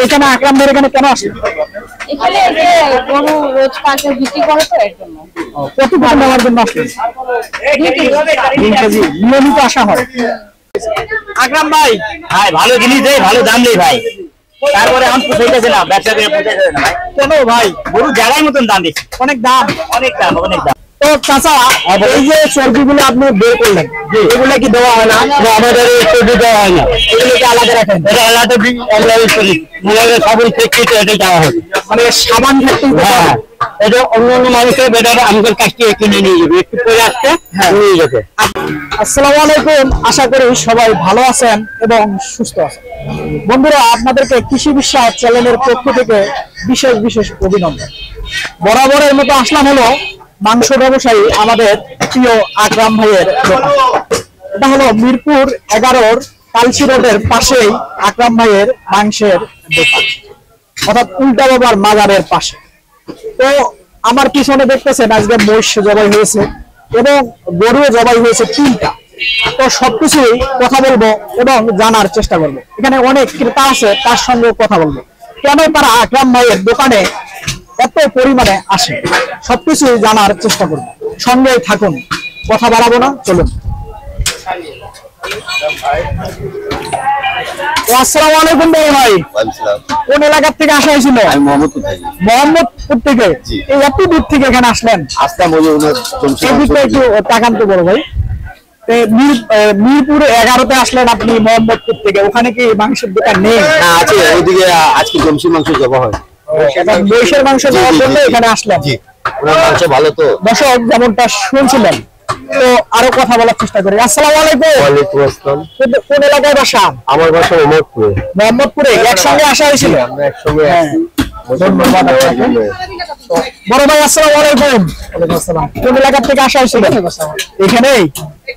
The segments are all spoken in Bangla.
এখানে আকরাম ভাই এখানে কেন আসেন? এখানে যে গরু রোজ পাঁচে বিক্রি করে তো এর জন্য। কত টাকা নেওয়ার জন্য আসলেন? 2 কেজি নিয়মিত আসা হয়। আকরাম ভাই ভাই ভালো জিনিস দেয়, ভালো দাম দেয় ভাই, তারপরে এখন পুষাইতেছে না, ব্যবসা করে পুষাইতেছে না ভাই। কেন ভাই? গরু জায়গায় মতন দাম দিচ্ছে, অনেক দাম। অনেক দাম, অনেক দাম। তো চাচা এই যে চর্বিগুলো আপনি বের করলেন, এগুলো কি দেওয়া হয় না? আমাদের এই চর্বি দেওয়া হয় না, এগুলো কি আলাদা রাখেন? এটা আলাদা সাবুন ফ্যাক্টরিতে এটা দেওয়া হয়, মানে সাবান ফ্যাক্টরি? হ্যাঁ, এটা অন্য অন্য মানুষের বেটার আমাদের কাছ থেকে কিনে নিয়ে যাবে, একটু পরে আসতে নিয়ে যাবে। আসসালামু আলাইকুম, আশা করি সবাই ভালো আছেন এবং সুস্থ আছেন। বন্ধুরা, আপনাদেরকে কৃষি বিশ্বাস চ্যানেলের পক্ষ থেকে বিশেষ বিশেষ অভিনন্দন। বরাবরের মতো আসলাম হলো মাংস ব্যবসায়ী আমাদের প্রিয় আকরাম ভাইয়ের দোকান। এটা হলো মিরপুর 11-র কালসি রোডের পাশেই আকরাম ভাইয়ের মাংসের দোকান, অর্থাৎ উল্টা বাবার মাজারের পাশে। তো আমার পিছনে দেখতেছেন আজকে মহিষ জবাই হয়েছে এবং গরু জবাই হয়েছে 3টা। তো সবকিছুই কথা বলবো এবং জানার চেষ্টা করবো। এখানে অনেক ক্রেতা আছে, তার সঙ্গে কথা বলবো কেন তারা আকরাম ভাইয়ের দোকানে এত পরিমাণে আসে, সবকিছু জানার চেষ্টা করবো। সঙ্গে থাকুন, কথা বাড়াবো না, চলুন। আসসালামু আলাইকুম ভাই। কোন এলাকার থেকে আসা হয়েছিল? মোহাম্মদপুর থেকে। এই এত দূর থেকে এখানে আসলেন? একটু তাকান তো বড় ভাই। মিরপুর 11-তে আসলেন আপনি মোহাম্মদপুর থেকে, ওখানে কি মাংসের দোকান নেই? আছে, ওইদিকে আজকে জমসি মাংস জবা হয়, মহিষের মাংস দেওয়ার জন্য এখানে আসলেন। মাংস ভালো তো দর্শক যেমনটা শুনছিলেন, তো আরো কথা বলার চেষ্টা করি। আসসালামু আলাইকুম। ওয়ালাইকুম আসসালাম। কোন এলাকায় বাসা? আমার বাসা মোহাম্মদপুরে। মোহাম্মদপুরে একসঙ্গে আসা হয়েছিল? আমরা একসঙ্গে ধন্যবাদ আপনাকে। বড় ভাই আসসালামু আলাইকুম। ওয়ালাইকুম আসসালাম। কোন এলাকা থেকে আসা হয়েছিল? এখানেই।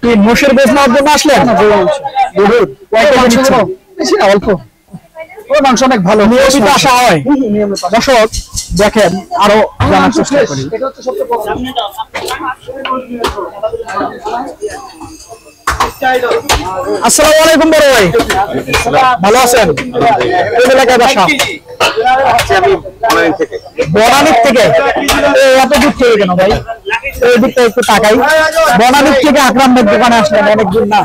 কি মোষের গোশ নেওয়ার জন্য আসলেন? গরুর কয়টা নিচ্ছেন? বেশি না, অল্প। ও মাংস অনেক ভালো, নিয়মিত আসা হয়। দর্শক দেখেন, আরো জানার চেষ্টা করি। আসসালামু আলাইকুম বড় ভাই, ভালো আছেন? কোন এলাকায় বাসা? বনানীর থেকে। এত দূর থেকে কেন ভাই? এই দিকটা একটু তাকাই। বনানীর থেকে আকরাম ভাইয়ের দোকানে আসলেন, অনেক দূর না?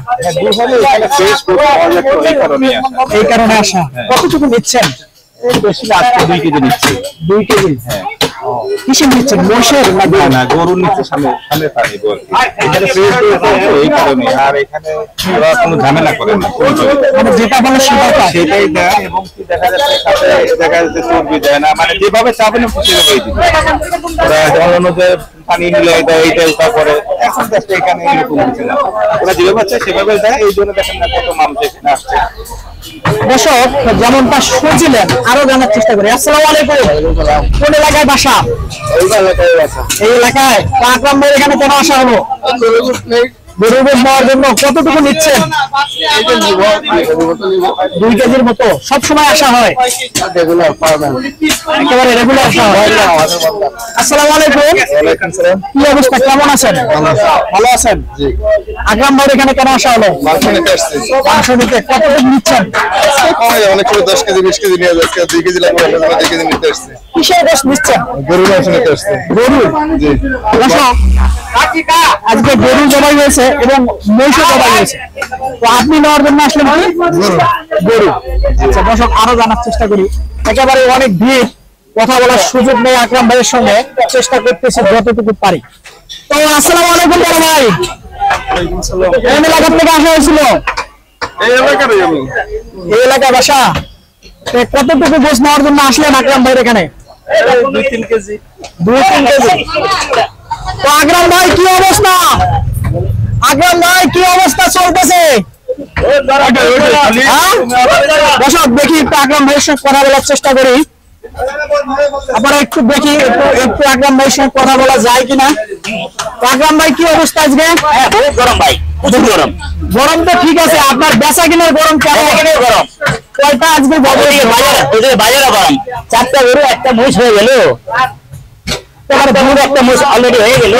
এই কারণে আসা। কতটুকু নিচ্ছেন? 2 কেজি নিচ্ছি। 2 কেজি? হ্যাঁ। কিসে নিচ্ছেন? মোষের না, গরুর নিচে সামনে পানি এখানে এই কারণে। আর এখানে কোনো ঝামেলা করে না, মানে যেটা বলে সেটাই দেয়। এবং কি দেখা যাচ্ছে চর্বি দেয় না, মানে যেভাবে চাবেন সেভাবেই দিবে। ওরা অন্য যে পানি নিলে দেয়, এইটাই তারপরে এখন এখানে এরকম হচ্ছে না, ওরা যেভাবে আছে সেভাবে দেয়। এই জন্য দেখেন না কত মানুষ এখানে আসছে। দর্শক যেমনটা শুনছিলেন, আরো জানার চেষ্টা করি। আসসালামু আলাইকুম। কোন এলাকায় বাসা? এই এলাকায়। আকরাম ভাই এখানে কেন আসা হলো? গরু গোশ নেওয়ার জন্য। কতটুকু নিচ্ছেন? 2 কেজির মতো। সবসময় আসা হয়? একেবারে রেগুলার আসা হয়। আসসালামু আলাইকুম। কি অবস্থা, কেমন আছেন? ভালো আছেন? আকরাম ভাই এখানে কেন আসা হলো? মাংস নিতে আসছে। মাংস নিতে। কতটুকু নিচ্ছেন? অনেক 10 কেজি 20 কেজি নিয়ে যাচ্ছে, 2 কেজি লাগবে, 2 কেজি নিতে আসছে। কিসের গোশ নিচ্ছেন? গরুর মাংস নিতে আসছে। গরু? জি। দর্শক আজকে গরু জবাই হয়েছে এবং মহিষ জবাই হয়েছে, তো আপনি নেওয়ার জন্য আসলেন কি? গরু। আচ্ছা দর্শক, আরো জানার চেষ্টা করি। একেবারে অনেক ভিড়, কথা বলার সুযোগ নেই আকরাম ভাইয়ের সঙ্গে, চেষ্টা করতেছি যতটুকু পারি। তো আসসালামু আলাইকুম বড় ভাই। কোন এলাকা থেকে আসা হয়েছিল? এই এলাকায় বাসা। কতটুকু গোশ নেওয়ার জন্য আসলেন আকরাম ভাইয়ের এখানে? 2-3 কেজি। 2-3 কেজি। তো আকরাম ভাই কি অবস্থা? আকরাম ভাই কি অবস্থা চলতেছে? দর্শক দেখি একটু আকরাম ভাইয়ের সঙ্গে কথা বলার চেষ্টা করি। আপনারা একটু দেখি একটু আকরাম ভাইয়ের সঙ্গে কথা বলা যায় কিনা। আকরাম ভাই কি অবস্থা আজকে? গরম ভাই, প্রচুর গরম। গরম তো ঠিক আছে, আপনার বেচা কিনার গরম কেমন? গরম কয়টা আজকে বাজারে গরম। 4টা গরু, একটা মহিষ হয়ে গেল, একটা মহিষ অলরেডি হয়ে গেল।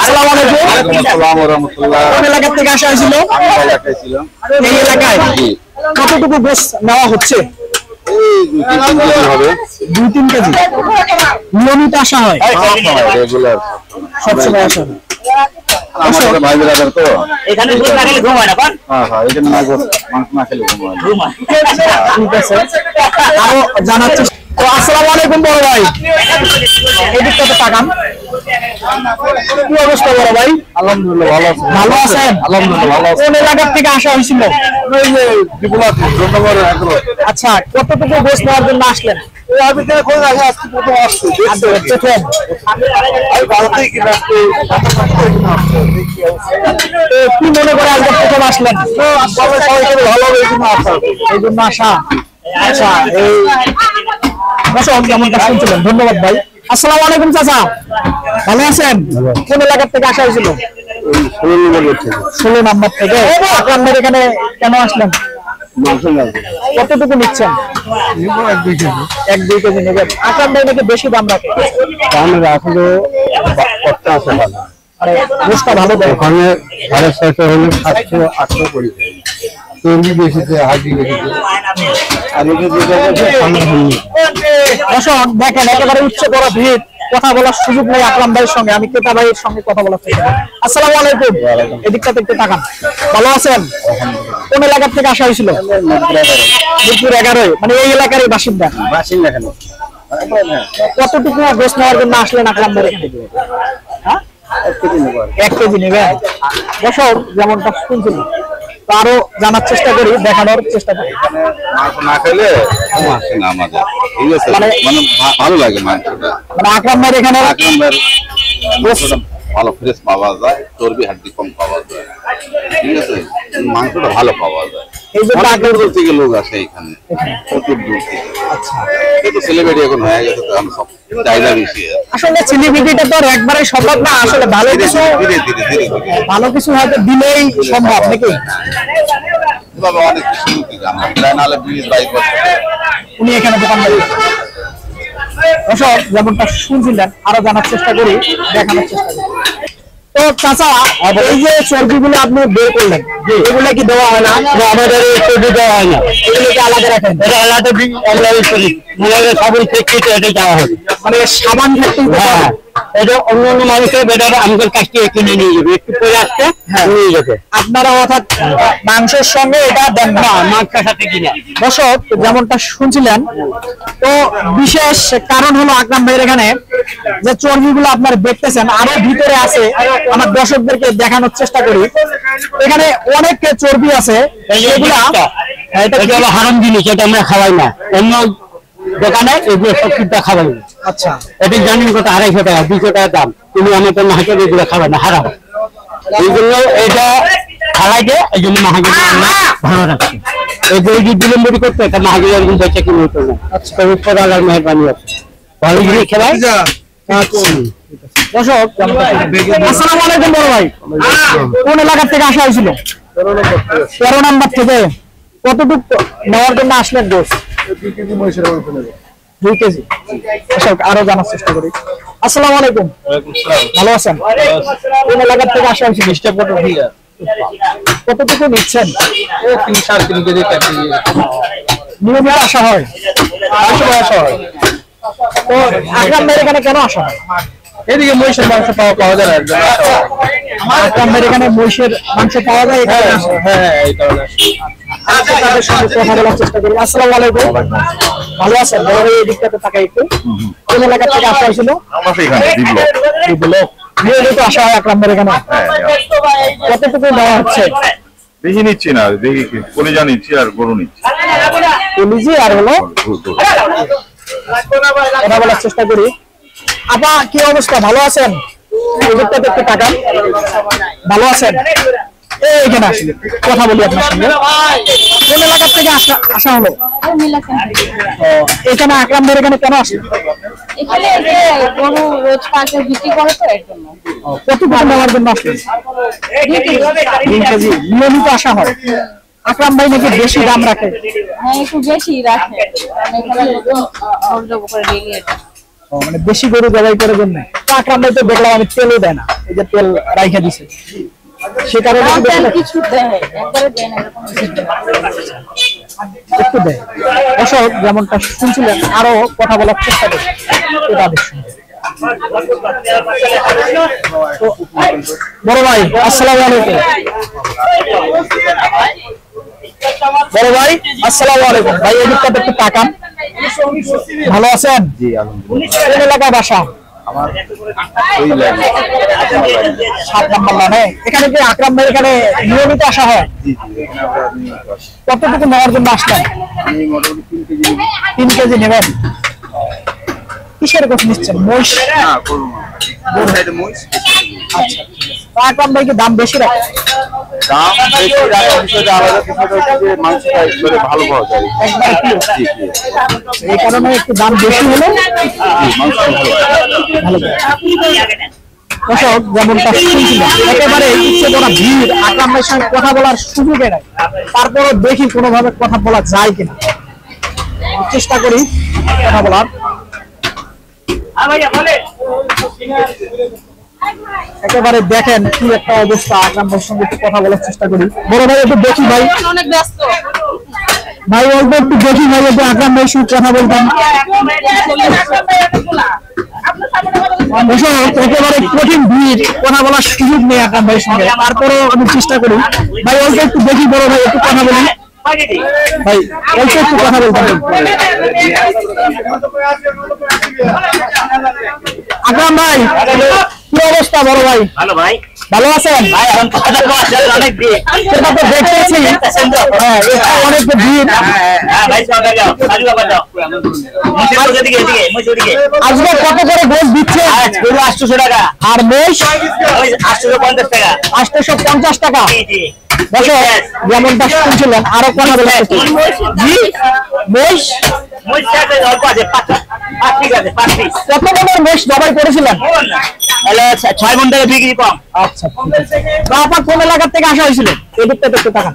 আসসালামু আলাইকুম। আসসালামু রাহমাতুল্লাহ। কোন এলাকা থেকে আসা হয়েছিল? এলাকায় ছিলাম। এই এলাকায়। কতটুকু গোশ নেওয়া হচ্ছে? হবে 2-3 কেজি নিয়মিত আসা হয় রেগুলার সবসময় আসা হয় আমাদের ভাই ব্রাদার তো এখানে দুধ না খেলে ঘুম হয় না কোন হ্যাঁ হ্যাঁ এখানে না মাংস না খেলে ঘুম হয় না। ঘুম হয় ঠিক আছে আরো জানার চেষ্টা তো আসসালামু আলাইকুম বড় ভাই এদিকটা তো তাকান কি অবস্থা বড় ভাই আলহামদুলিল্লাহ ভালো আছি ভালো আছেন আলহামদুলিল্লাহ ভালো আছি কোন এলাকা থেকে আসা হয়েছিল এই যে বিপুলাত ধন্যবাদ এগুলো আচ্ছা কতটুকু গোস নেওয়ার জন্য আসলেন আমি তো খোঁজ আসি আজকে প্রথম আসছি আচ্ছা, প্রথম আমি ভারতেই কিনা আসছি তো কি মনে করে আজকে প্রথম আসলেন সবাইকে ভালো হবে এই জন্য আসা এই জন্য আসা আচ্ছা এই দর্শক যেমনটা শুনছিলেন ধন্যবাদ ভাই আসসালামু আলাইকুম চাচা ভালো আছেন কোন এলাকা থেকে আসা হয়েছিল 16 নম্বর থেকে আকরাম ভাই এখানে কেন আসলেন কতটুকু নিচ্ছেন 1-2 কেজি নেবেন আকরাম ভাই নাকি বেশি দাম রাখে আসলে কতটা আছে ভালো মানে গোশটা ভালো দেয় ওখানে 650 হলে 700-800 করে চর্বি বেশিতে হাড্ডি বেশিতে আর এটা যেটা আছে ঠান্ডা হয়নি দর্শক দেখেন একেবারে উচ্চ বড় ভিড় কথা বলার সুযোগ নেই আকরাম ভাইয়ের সঙ্গে আমি ক্রেতা ভাইয়ের সঙ্গে কথা বলার চেষ্টা করি আসসালামু আলাইকুম এদিকটা একটু তাকান ভালো আছেন কোন এলাকা থেকে আসা হয়েছিল মিরপুর 11 মানে এই এলাকারই বাসিন্দা বাসিন্দা কেন কতটুকু গোস নেওয়ার জন্য আসলেন আকরাম ভাই এখানে হ্যাঁ 1 কেজি নেবেন দর্শক যেমনটা শুনছিলেন তো আরো জানার চেষ্টা করি দেখানোর চেষ্টা করি মাংস না খেলে ঘুম আসে না আমাদের ঠিক আছে মানে ভালো লাগে মাংসটা মানে আকরাম ভাই এখানে আকরামের মাংসটা ভালো ফ্রেশ পাওয়া যায় চর্বি হাড্ডি কম পাওয়া যায় ঠিক আছে মাংসটা ভালো পাওয়া যায় এই যে অনেক দূর দূর থেকে লোক আসে এখানে প্রচুর দূর থেকে আচ্ছা কিন্তু সেলিব্রিটি এখন হয়ে গেছে তো আমি সব চাহিদা বেশি আসলে সেলিব্রিটিটা তো আর একবারে সম্ভব না আসলে ভালো কিছু ধীরে ধীরে ধীরে ধীরে ভালো কিছু হয়তো দিলেই সম্ভব নাকি এভাবে অনেক কিছু আমরা প্রায় নাহলে 20-22 বছর উনি এখানে দোকান বাড়ি দর্শক যেমনটা শুনছিলেন আরো জানার চেষ্টা করি দেখানোর চেষ্টা করি তো চাচা এই যে চর্বিগুলো আপনি বের করলেন এগুলো কি দেওয়া হয় না আমাদের এই চর্বি দেওয়া হয় না এগুলো কি আলাদা রাখেন এটা আলাদা আলাদা করি আমাদের সাবুন ফ্যাক্টরিতে এটা দেওয়া হবে মানে সাবান ফ্যাক্টরি হ্যাঁ এটা অন্য অন্য মানুষের বেটার আমাদের কাছ থেকে কিনে নিয়ে যাবে একটু পরে আসতে নিয়ে যাবে আপনারা অর্থাৎ মাংসের সঙ্গে এটা দেন না মাংসের সাথে কিনা দর্শক যেমনটা শুনছিলেন তো বিশেষ কারণ হলো আকরাম ভাইয়ের এখানে যে চর্বিগুলো আপনারা দেখতেছেন আরো ভিতরে আছে আমার দর্শকদেরকে দেখানোর চেষ্টা করি এখানে অনেক চর্বি আছে এগুলা এটা হলো হারাম জিনিস এটা আমরা খাওয়াই না অন্য দোকানে এগুলো সব কিছু খাওয়াই না আচ্ছা এটা জানেন কত 250 টাকা 200 টাকা দাম তুমি আমাদের মাহাকে এগুলো খাওয়াই না হারাম এই জন্য এটা খাওয়াইতে এই জন্য মাহাকে ভালো রাখছে এই যে বিলম্বরি করতে এটা মাহাকে এরকম বেঁচে কিনে হতো না আচ্ছা তবে পড়ালার মেহরবানি আছে ভালো জিনিস খেলাই দর্শক আসসালামু আলাইকুম বড় ভাই কোন এলাকা থেকে আসা হয়েছিল 13 নম্বর থেকে কতটুকু নেওয়ার জন্য আসলেন গোস 2 কেজি দর্শক আরো জানার চেষ্টা করি আসসালামু আলাইকুম ভালো আছেন কোন এলাকা থেকে আসা হয়েছিল কতটুকু নিচ্ছেন 3-4 কেজি নিয়মিত আসা হয় আসা হয় তো আকরাম ভাই এখানে কেন আসা হয় এদিকে মহিষের মাংস পাওয়া যায় না আকরাম ভাই এখানে মহিষের মাংস পাওয়া যায় এখানে আসা হয়। হ্যাঁ এই কারণে আচ্ছা তাদের সঙ্গে কথা বলার চেষ্টা করি আসসালামু আলাইকুম ভালো আছেন বড় ভাই এই দিকটাতে তাকাই একটু কোন এলাকা থেকে আসা হয়েছিল আমাদের এখানে বিপ্লব নিয়মিত আসা হয় আকরাম ভাই এখানে কতটুকু দেওয়া হচ্ছে বেশি নিচ্ছি না দেখি কলিজা নিচ্ছি আর গরু নিচ্ছি কলিজি আর হলো কথা বলার চেষ্টা করি আপা কি অবস্থা ভালো আছেন এই দিকটাতে একটু তাকান ভালো আছেন এইখানে আসলে কথা বলি আপনার সঙ্গে কোন এলাকা থেকে আসা হলো এখানে আকরাম ভাই এখানে কেন আসলেন এখানে যে গরু রোজ পাকে বিক্রি করে তো এর জন্য কতটুকু নেওয়ার জন্য আসলেন 2 কেজি নিয়মিত আসা হয় আকরাম ভাই নাকি বেশি দাম রাখে হ্যাঁ একটু বেশি রাখে কারণ এখানে লোক করে ডেলি এটা মানে বেশি গরু জবাই করার জন্য তো আকরাম ভাই তো দেখলাম আমি তেলও দেয় না এই যে তেল রাইখা দিছে সে কারণে কিছু দেয় একবারে দেয় না এরকম একটু দেয়। দর্শক যেমনটা শুনছিলেন আরো কথা বলার চেষ্টা করি তাদের সঙ্গে। তো বড় ভাই আসসালামু আলাইকুম। বড় ভাই আসসালামু আলাইকুম। ভাই এদিকটা একটু তাকান। ভালো আছেন? জি আলহামদুলিল্লাহ। কোন এলাকায় বাসা? আমার ওই লাইনে 7 নম্বর লাইনে। এখানে কি আকরাম ভাই এখানে নিয়মিত আসা হয়? জি জি এখানে আমরা নিয়মিত আসি। কতটুকু নেওয়ার জন্য আসলেন? আমি মোটামুটি 3 কেজি 3 কেজি নেবেন। কিসের গোছ নিচ্ছেন? মহিষ? না করব না। দুই সাইডে মহিষ। আচ্ছা। তো আকরাম ভাই কি দাম বেশি রাখে? দাম বেশি রাখার বিষয়টা আলাদা, বিষয়টা হচ্ছে যে মাংসটা একবারে ভালো পাওয়া যায়। একবার কি জি জি এই কারণে একটু দাম বেশি হলে মাংস ভালো যায়। দর্শক যেমনটা শুনছিলাম একেবারে ইচ্ছে করা ভিড়, আকরাম ভাইয়ের সঙ্গে কথা বলার সুযোগে নাই। তারপরও দেখি কোনোভাবে কথা বলা যায় কিনা, চেষ্টা করি কথা বলার। একেবারে দেখেন কি একটা অবস্থা। আকরাম ভাইয়ের সঙ্গে একটু কথা বলার চেষ্টা করি। বড় ভাই একটু দেখি ভাই, অনেক ব্যস্ত। ভাই অল্প একটু দেখি ভাই, একটু আকরাম ভাইয়ের সঙ্গে কথা বলতাম। একেবারে কঠিন ভিড়, কথা বলার সুযোগ নেই আকরাম ভাইয়ের সঙ্গে। তারপরেও আমি চেষ্টা করি। ভাই অল্প একটু দেখি, বড় ভাই একটু কথা বলি। ভাই অল্প একটু কথা বলতাম। আকরাম ভাই কি অবস্থা? বড় ভাই ভালো ভাই। ভালো আছেন? ভাই এখন কথা বলার অনেক ভিড়। সেটা তো দেখতেছি। হ্যাঁ এটা অনেক ভিড়। হ্যাঁ ভাই সবাই যাও, সাজু বাবা যাও। মুছে দিকে এদিকে, মুছে দিকে। আজকে কত করে গোছ দিচ্ছে? আজ গরু 800 টাকা, আর মোষ ওই 850 টাকা। 850 টাকা। জি জি। দর্শক যেমনটা শুনছিলেন আরো কথা বলে জি মোষ মুছ টাকা অল্প আছে, 5 পিস আছে, 5 পিস। কত টাকার মোষ জবাই করেছিলেন? হ্যালো 6 মণ টাকা বিক্রি কম। আচ্ছা ঠিক আছে। তো আপনার কোন এলাকা থেকে আসা হয়েছিল? এদিকটা একটু তাকান।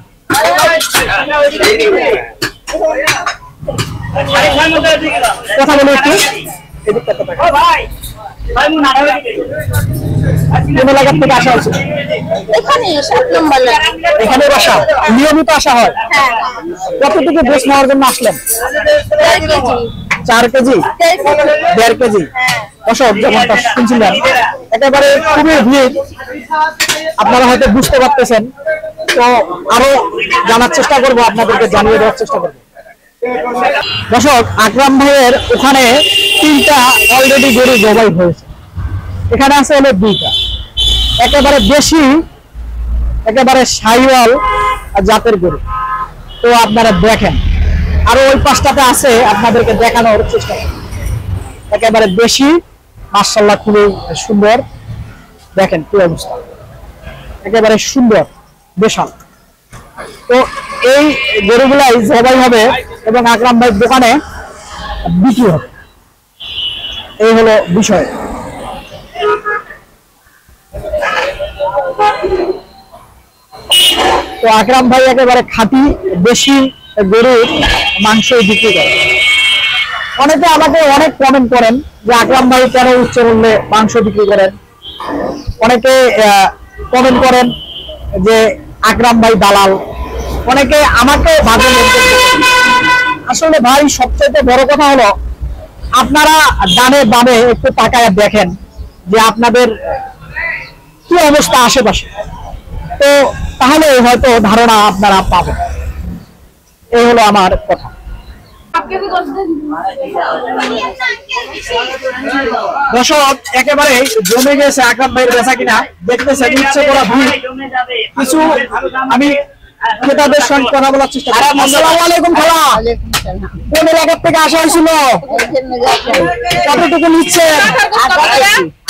কথা বলে একটু এদিকটা তাকান। ও ভাই ভাই মু নাড়া দিকে। কোন এলাকা থেকে আসা হয়েছিল? এখানে 7 নম্বর লাইন। এখানে বাসা? নিয়মিত আসা হয়? হ্যাঁ। কতটুকু গোছ নেওয়ার জন্য আসলেন? 4 কেজি 1.5 কেজি। দর্শক যেমনটা শুনছিলেন একেবারে খুবই ভিড়, আপনারা হয়তো বুঝতে পারতেছেন। তো আরো জানার চেষ্টা করবো, আপনাদেরকে জানিয়ে দেওয়ার চেষ্টা করবো। দর্শক আকরাম ভাইয়ের ওখানে 3টা অলরেডি গরু জবাই হয়েছে, এখানে আছে হলো 2টা। একেবারে দেশি, একেবারে শাহিওয়াল জাতের গরু। তো আপনারা দেখেন আরো ওই পাশটাতে আছে, আপনাদেরকে দেখানোর চেষ্টা করি। একেবারে দেশি, মাশাআল্লাহ খুবই সুন্দর। দেখেন কি অবস্থা, একেবারে সুন্দর বিশাল। তো এই গরুগুলাই জবাই হবে এবং আকরাম ভাইয়ের দোকানে বিক্রি হবে, এই হলো বিষয়। তো আকরাম ভাই একেবারে খাঁটি দেশি গরুর মাংস বিক্রি করে। অনেকে আমাকে অনেক কমেন্ট করেন যে আকরাম ভাই কেন উচ্চ মূল্যে মাংস বিক্রি করেন। অনেকে কমেন্ট করেন যে আকরাম ভাই দালাল। অনেকে আমাকে বাজে মন্তব্য করেন। আসলে ভাই সবচেয়ে বড় কথা হলো আপনারা ডানে বামে একটু তাকায় দেখেন যে আপনাদের কি অবস্থা আশেপাশে, তো তাহলে হয়তো ধারণা আপনারা পাবেন। এই হলো আমার কথা। দর্শক একেবারে জমে গেছে আকরাম ভাইয়ের বেচা কিনা, দেখতেছেন ইচ্ছে করা ভিড়। কিছু আমি ক্রেতাদের সঙ্গে কথা বলার চেষ্টা করি। আসসালামু আলাইকুম খালা, কোন এলাকা থেকে আসা হয়েছিল? কতটুকু নিচ্ছেন?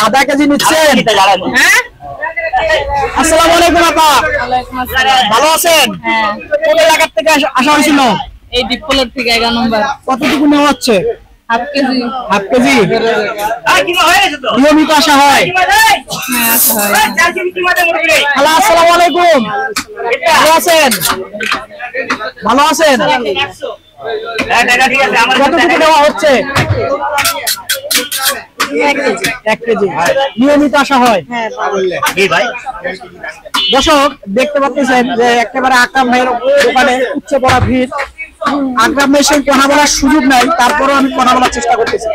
আধা কেজি নিচ্ছেন? আসসালামু আলাইকুম আপা, ভালো আছেন? কোন এলাকা থেকে আসা হয়েছিল? এই ডিপোলার থেকে 11 নম্বর। কতটুকু নেওয়া হচ্ছে? Half KG. Half KG. নিয়মিত আসা হয়? হ্যাঁ আসা হয়। হ্যালো আসসালামু আলাইকুম, ভালো আছেন? ভালো আছেন? কতটুকু দেওয়া হচ্ছে? 1 কেজি। নিয়মিত আসা হয়? দর্শক দেখতে পাচ্ছেন যে একেবারে আকরাম ভাইয়ের দোকানে উচ্চ পড়া ভিড়। আকরাম ভাইয়ের সঙ্গে কথা বলার সুযোগ নাই, তারপরেও আমি কথা বলার চেষ্টা করতেছি।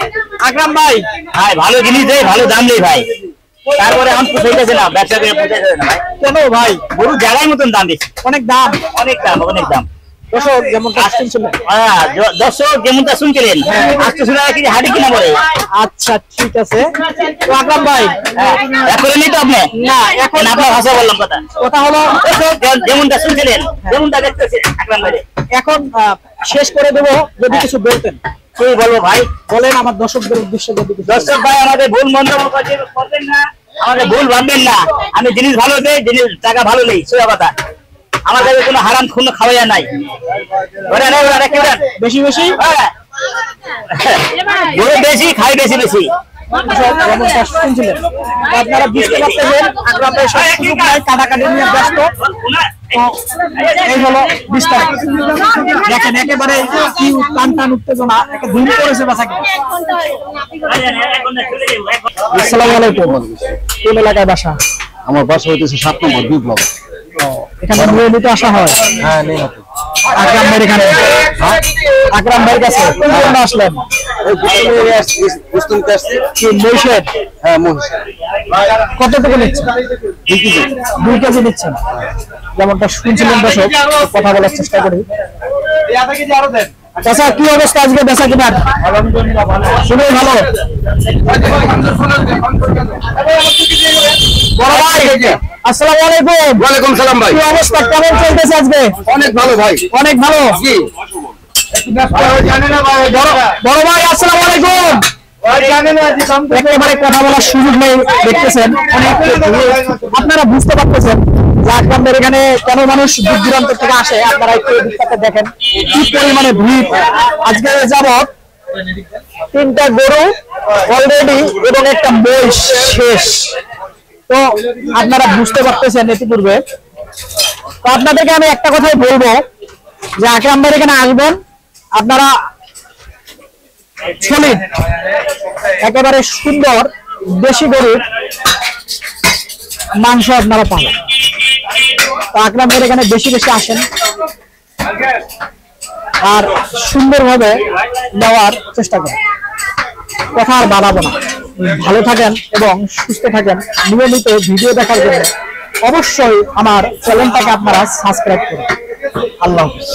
আকরাম ভাই, ভাই ভালো জিনিস দেয়, ভালো দাম দেয় ভাই, তারপরে এখন পুষাইতেছে না, ব্যবসা করে পুষাইতেছে না ভাই। কেন ভাই? গরু জায়গায় মতন দাম দিচ্ছে, অনেক দাম। অনেক দাম, অনেক দাম। দর্শক যেমন শুনছিলেন। হ্যাঁ, দর্শক যেমনটা শুনছিলেন 800 টাকা কেজি হাঁড়ি কিনা পড়ে। আচ্ছা ঠিক আছে। তো আকরাম ভাই, এখন নেই তো আপনি না এখন আপনার ভাষা বললাম কথা কথা হলো, যেমনটা শুনছিলেন যেমনটা দেখতেছেন আকরাম ভাই। এখন শেষ করে দেবো, যদি কিছু বলতেন। কি বলবো ভাই? বলেন আমার দর্শকদের উদ্দেশ্যে যদি কিছু। দর্শক ভাই, আমাদের ভুল মন্তব্য করবেন না, আমাদের ভুল ভাববেন না। আমি জিনিস ভালো দেই, জিনিস টাকা ভালো নেই, সোজা কথা। আমার কাছে কোনো হারাম খুন খাওয়া নাই। বেশি বেশি গরু বেশি খাই, বেশি বেশি। যেমনটা শুনছিলেন, আপনারা বুঝতে পারতেছেন আকরাম ভাই সব সুযোগ নাই, কাটাকাটি নিয়ে ব্যস্ত। তো এই হলো বিস্তারিত। দেখেন একেবারে কি টান উত্তেজনা, একে ধুম করেছে বাসাকে। আসসালামু আলাইকুম। কোন এলাকায় বাসা? আমার বাসা হইতেছে 7 নম্বর বিপ্লব। এখানে নিয়মিত আসা হয়? হ্যাঁ, নিয়মিত। আকরাম ভাইয়ের এখানে, আকরাম ভাইয়ের কাছে কোন জন্য আসলেন? বুঝতে আসছি। কি মহিষের? হ্যাঁ, মহিষ। কতটুকু নিচ্ছেন? 2 কেজি নিচ্ছেন। যেমনটা শুনছিলেন দর্শক, কথা বলার চেষ্টা করি। চাচা কি অবস্থা আজকে বেচা কিনার? আলহামদুলিল্লাহ ভালো। খুবই ভালো। বড় ভাই, আসসালামু আলাইকুম। ওয়ালাইকুম সালাম ভাই। কি অবস্থা, কেমন চলতেছে আজকে? অনেক ভালো ভাই। অনেক ভালো। জি। বড় ভাই আসসালামু আলাইকুম। একেবারে কথা বলার সুযোগ নেই, দেখতেছেন অনেক। আপনারা বুঝতে পারতেছেন যে আকরাম ভাইয়ের এখানে কেন মানুষ দূর দূরান্ত থেকে আসে। আপনারা একটু দিকটাতে দেখেন কি পরিমাণে ভিড়। আজকে যাবত 3টা গরু অলরেডি এবং একটা মহিষ শেষ। তো আপনারা বুঝতে পারতেছেন ইতিপূর্বে। তো আপনাদেরকে আমি একটা কথাই বলবো যে আকরাম ভাইয়ের এখানে আসবেন, আপনারা সলিড একেবারে সুন্দর দেশি গরুর মাংস আপনারা পাবেন। তো আকরাম ভাইয়ের এখানে বেশি বেশি আসেন আর সুন্দরভাবে নেওয়ার চেষ্টা করেন। কথা আর বাড়াবো না, ভালো থাকেন এবং সুস্থ থাকেন। নিয়মিত ভিডিও দেখার জন্য অবশ্যই আমার চ্যানেলটাকে আপনারা সাবস্ক্রাইব করুন। আল্লাহ হাফেজ।